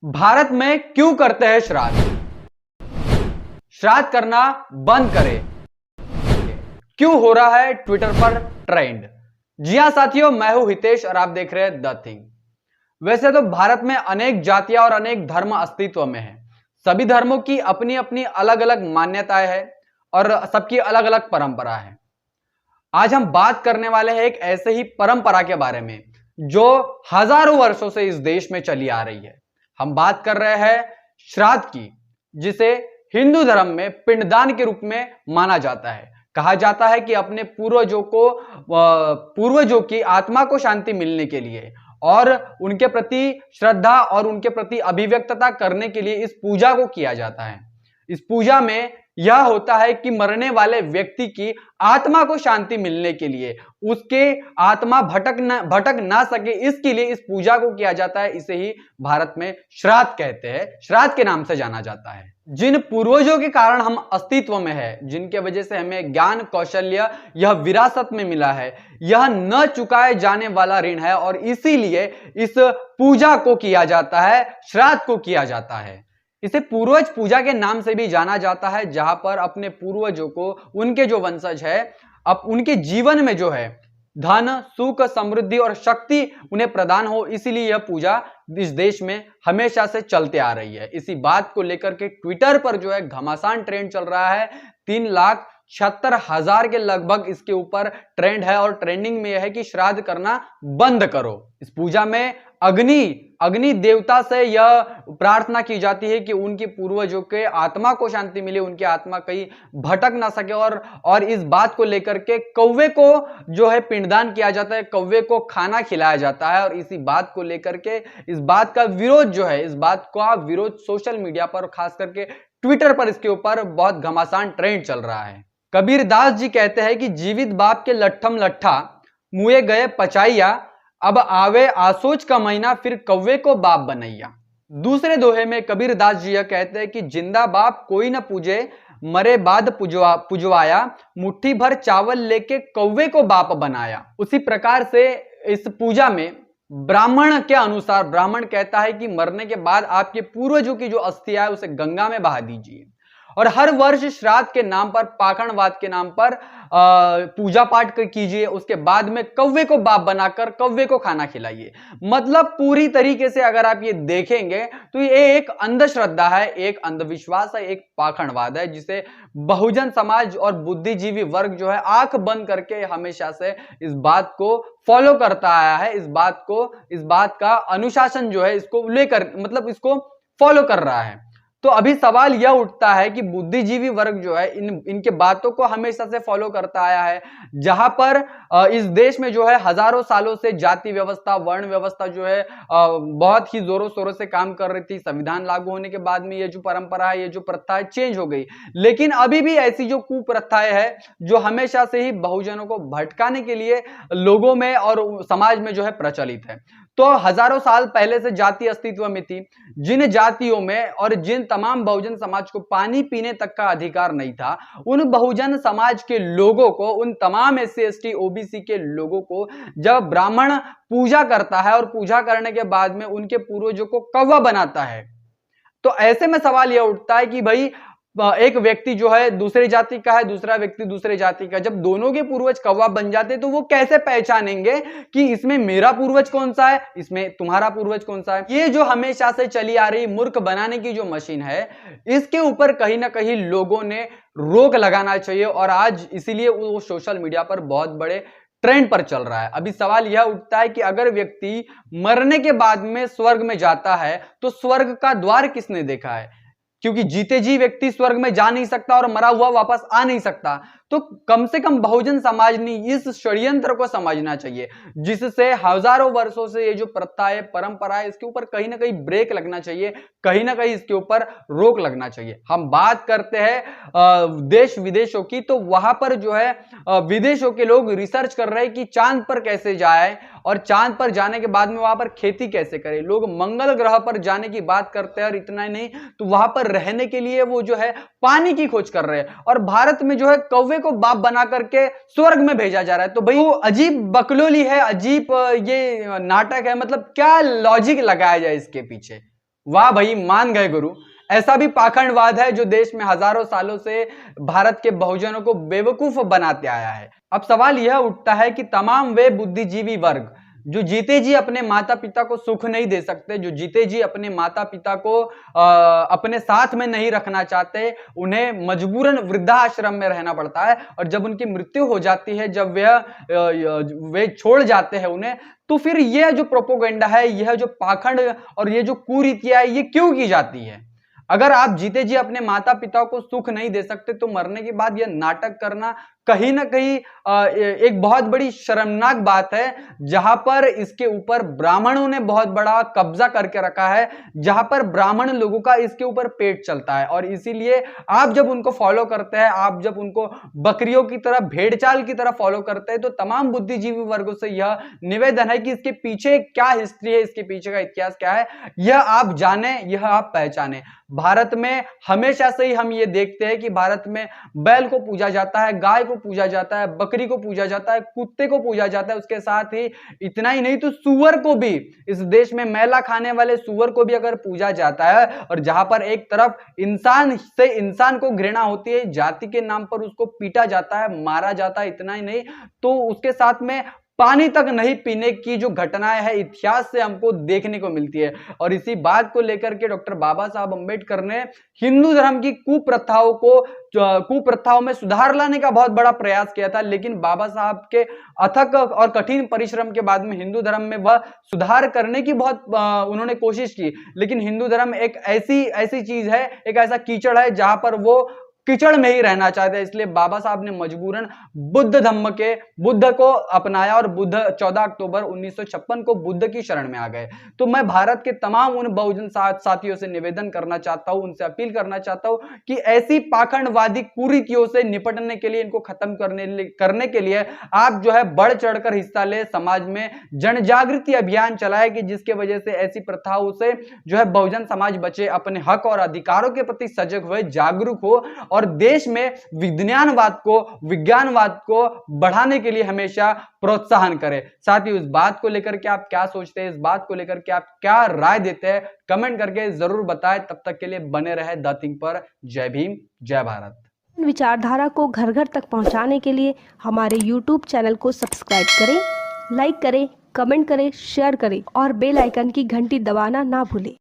भारत में क्यों करते हैं श्राद्ध? श्राद्ध करना बंद करें, क्यों हो रहा है ट्विटर पर ट्रेंड? जी हां साथियों, मैं हूं हितेश और आप देख रहे हैं द थिंग। वैसे तो भारत में अनेक जातियां और अनेक धर्म अस्तित्व में हैं। सभी धर्मों की अपनी अपनी अलग अलग मान्यताएं हैं और सबकी अलग अलग परंपरा है। आज हम बात करने वाले हैं एक ऐसे ही परंपरा के बारे में जो हजारों वर्षों से इस देश में चली आ रही है। हम बात कर रहे हैं श्राद्ध की, जिसे हिंदू धर्म में पिंडदान के रूप में माना जाता है। कहा जाता है कि अपने पूर्वजों की आत्मा को शांति मिलने के लिए और उनके प्रति श्रद्धा और उनके प्रति अभिव्यक्तता करने के लिए इस पूजा को किया जाता है। इस पूजा में यह होता है कि मरने वाले व्यक्ति की आत्मा को शांति मिलने के लिए, उसके आत्मा भटक ना सके, इसके लिए इस पूजा को किया जाता है। इसे ही भारत में श्राद्ध कहते हैं, श्राद्ध के नाम से जाना जाता है। जिन पूर्वजों के कारण हम अस्तित्व में है, जिनके वजह से हमें ज्ञान कौशल्य यह विरासत में मिला है, यह न चुकाए जाने वाला ऋण है और इसीलिए इस पूजा को किया जाता है, श्राद्ध को किया जाता है। इसे पूर्वज पूजा के नाम से भी जाना जाता है, जहां पर अपने पूर्वजों को, उनके जो वंशज है, अब उनके जीवन में जो है धन, सुख, समृद्धि और शक्ति उन्हें प्रदान हो, इसीलिए यह पूजा इस देश में हमेशा से चलते आ रही है। इसी बात को लेकर के ट्विटर पर जो है घमासान ट्रेंड चल रहा है। 3,76,000 के लगभग इसके ऊपर ट्रेंड है और ट्रेंडिंग में यह है कि श्राद्ध करना बंद करो। इस पूजा में अग्नि देवता से यह प्रार्थना की जाती है कि उनके पूर्वजों के आत्मा को शांति मिले, उनकी आत्मा कहीं भटक ना सके। और इस बात को लेकर के कौवे को जो है पिंडदान किया जाता है, कौवे को खाना खिलाया जाता है। और इसी बात को लेकर के इस बात का विरोध जो है, इस बात का विरोध सोशल मीडिया पर, खास करके ट्विटर पर इसके ऊपर बहुत घमासान ट्रेंड चल रहा है। कबीर दास जी कहते हैं कि जीवित बाप के लट्ठम लट्ठा, मुए गए पचाइया, अब आवे आसोच का महीना, फिर कौवे को बाप बनैया। दूसरे दोहे में कबीर दास जी यह कहते हैं कि जिंदा बाप कोई न पूजे, मरे बाद पुजवाया, मुट्ठी भर चावल लेके कौवे को बाप बनाया। उसी प्रकार से इस पूजा में ब्राह्मण के अनुसार, ब्राह्मण कहता है कि मरने के बाद आपके पूर्वजों की जो अस्थियां है उसे गंगा में बहा दीजिए। और हर वर्ष श्राद्ध के नाम पर, पाखंडवाद के नाम पर पूजा पाठ कीजिए। उसके बाद में कौवे को बाप बनाकर कौवे को खाना खिलाइए। मतलब पूरी तरीके से अगर आप ये देखेंगे तो ये एक अंधश्रद्धा है, एक अंधविश्वास है, एक पाखंडवाद है, जिसे बहुजन समाज और बुद्धिजीवी वर्ग जो है आंख बंद करके हमेशा से इस बात को फॉलो करता आया है। इस बात का अनुशासन जो है इसको लेकर, मतलब इसको फॉलो कर रहा है। तो अभी सवाल यह उठता है कि बुद्धिजीवी वर्ग जो है इनके बातों को हमेशा से फॉलो करता आया है, जहां पर इस देश में जो है हजारों सालों से जाति व्यवस्था, वर्ण व्यवस्था जो है बहुत ही जोरों शोरों से काम कर रही थी। संविधान लागू होने के बाद में ये जो परंपरा है, ये जो प्रथा है, चेंज हो गई। लेकिन अभी भी ऐसी जो कुप्रथाएं हैं जो हमेशा से ही बहुजनों को भटकाने के लिए लोगों में और समाज में जो है प्रचलित है। तो हजारों साल पहले से जाति अस्तित्व में थी। जिन जातियों में और जिन तमाम बहुजन समाज को पानी पीने तक का अधिकार नहीं था, उन बहुजन समाज के लोगों को, उन तमाम SC ST OBC के लोगों को जब ब्राह्मण पूजा करता है और पूजा करने के बाद में उनके पूर्वजों को कौवा बनाता है, तो ऐसे में सवाल यह उठता है कि भाई एक व्यक्ति जो है दूसरी जाति का है, दूसरा व्यक्ति दूसरे जाति का, जब दोनों के पूर्वज कौवा बन जाते तो वो कैसे पहचानेंगे कि इसमें मेरा पूर्वज कौन सा है, इसमें तुम्हारा पूर्वज कौन सा है? ये जो हमेशा से चली आ रही मूर्ख बनाने की जो मशीन है, इसके ऊपर कहीं ना कहीं लोगों ने रोक लगाना चाहिए। और आज इसीलिए वो सोशल मीडिया पर बहुत बड़े ट्रेंड पर चल रहा है। अभी सवाल यह उठता है कि अगर व्यक्ति मरने के बाद में स्वर्ग में जाता है तो स्वर्ग का द्वार किसने देखा है? क्योंकि जीते जी व्यक्ति स्वर्ग में जा नहीं सकता और मरा हुआ वापस आ नहीं सकता। तो कम से कम बहुजन समाज ने इस षड्यंत्र को समझना चाहिए, जिससे हजारों वर्षों से ये जो प्रथा है, परंपरा है, इसके ऊपर कहीं ना कहीं ब्रेक लगना चाहिए, कहीं ना कहीं इसके ऊपर रोक लगना चाहिए। हम बात करते हैं देश विदेशों की, तो वहां पर जो है विदेशों के लोग रिसर्च कर रहे हैं कि चांद पर कैसे जाए और चांद पर जाने के बाद में वहां पर खेती कैसे करें। लोग मंगल ग्रह पर जाने की बात करते हैं और इतना ही नहीं, तो वहां पर रहने के लिए वो जो है पानी की खोज कर रहे हैं। और भारत में जो है कौवे को बाप बना करके स्वर्ग में भेजा जा रहा है। तो भाई वो अजीब बकलोली है, अजीब ये नाटक है। मतलब क्या लॉजिक लगाया जाए इसके पीछे, वाह भाई, मान गए गुरु। ऐसा भी पाखंडवाद है जो देश में हजारों सालों से भारत के बहुजनों को बेवकूफ बनाते आया है। अब सवाल यह उठता है कि तमाम वे बुद्धिजीवी वर्ग जो जीते जी अपने माता पिता को सुख नहीं दे सकते, जो जीते जी अपने माता पिता को अपने साथ में नहीं रखना चाहते, उन्हें मजबूरन वृद्धाश्रम में रहना पड़ता है, और जब उनकी मृत्यु हो जाती है, जब वे छोड़ जाते हैं उन्हें, तो फिर यह जो प्रोपोगेंडा है, यह जो पाखंड और ये जो कुरीतियां है, ये क्यों की जाती है? अगर आप जीते जी अपने माता पिता को सुख नहीं दे सकते तो मरने के बाद यह नाटक करना कहीं ना कहीं एक बहुत बड़ी शर्मनाक बात है, जहां पर इसके ऊपर ब्राह्मणों ने बहुत बड़ा कब्जा करके रखा है, जहां पर ब्राह्मण लोगों का इसके ऊपर पेट चलता है। और इसीलिए आप जब उनको फॉलो करते हैं, आप जब उनको बकरियों की तरह, भेड़चाल की तरह फॉलो करते हैं, तो तमाम बुद्धिजीवी वर्गों से यह निवेदन है कि इसके पीछे क्या हिस्ट्री है, इसके पीछे का इतिहास क्या है, यह आप जाने, यह आप पहचाने। भारत में हमेशा से ही हम ये देखते हैं कि भारत में बैल को पूजा जाता है, गाय को पूजा जाता है, बकरी को पूजा जाता है, कुत्ते को पूजा जाता है। उसके साथ ही इतना ही नहीं तो सुअर को भी, इस देश में मैला खाने वाले सुअर को भी अगर पूजा जाता है, और जहां पर एक तरफ इंसान से इंसान को घृणा होती है, जाति के नाम पर उसको पीटा जाता है, मारा जाता है, इतना ही नहीं तो उसके साथ में पानी तक नहीं पीने की जो घटनाएं हैं इतिहास से हमको देखने को मिलती है। और इसी बात को लेकर के डॉक्टर बाबा साहब अंबेडकर ने हिंदू धर्म की कुप्रथाओं में सुधार लाने का बहुत बड़ा प्रयास किया था, लेकिन बाबा साहब के अथक और कठिन परिश्रम के बाद में हिंदू धर्म में वह सुधार करने की बहुत उन्होंने कोशिश की, लेकिन हिंदू धर्म एक ऐसी चीज है, एक ऐसा कीचड़ है जहां पर वो कीचड़ में ही रहना चाहते हैं। इसलिए बाबा साहब ने मजबूरन बुद्ध को अपनाया, और बुद्ध 14 अक्टूबर 1956 को बुद्ध की शरण में आ गए। तो मैं भारत के तमाम उन बहुजन साथियों से निवेदन करना चाहता हूं, उनसे अपील करना चाहता हूं कि ऐसी पाखंडवादी कुरीतियों से निपटने के लिए, इनको खत्म करने के लिए आप जो है बढ़ चढ़कर हिस्सा ले, समाज में जन जागृति अभियान चलाए, कि जिसके वजह से ऐसी प्रथाओं से जो है बहुजन समाज बचे, अपने हक और अधिकारों के प्रति सजग हुए, जागरूक हो, और देश में विज्ञानवाद को बढ़ाने के लिए हमेशा प्रोत्साहन करें। साथ ही उस बात को लेकर के आप क्या सोचते हैं, इस बात को लेकर के आप क्या राय देते हैं, कमेंट करके जरूर बताएं। तब तक के लिए बने रहे द थिंक पर। जय भीम, जय भारत। विचारधारा को घर घर तक पहुंचाने के लिए हमारे YouTube चैनल को सब्सक्राइब करें, लाइक करें, कमेंट करें, शेयर करें और बेल आइकन की घंटी दबाना ना भूलें।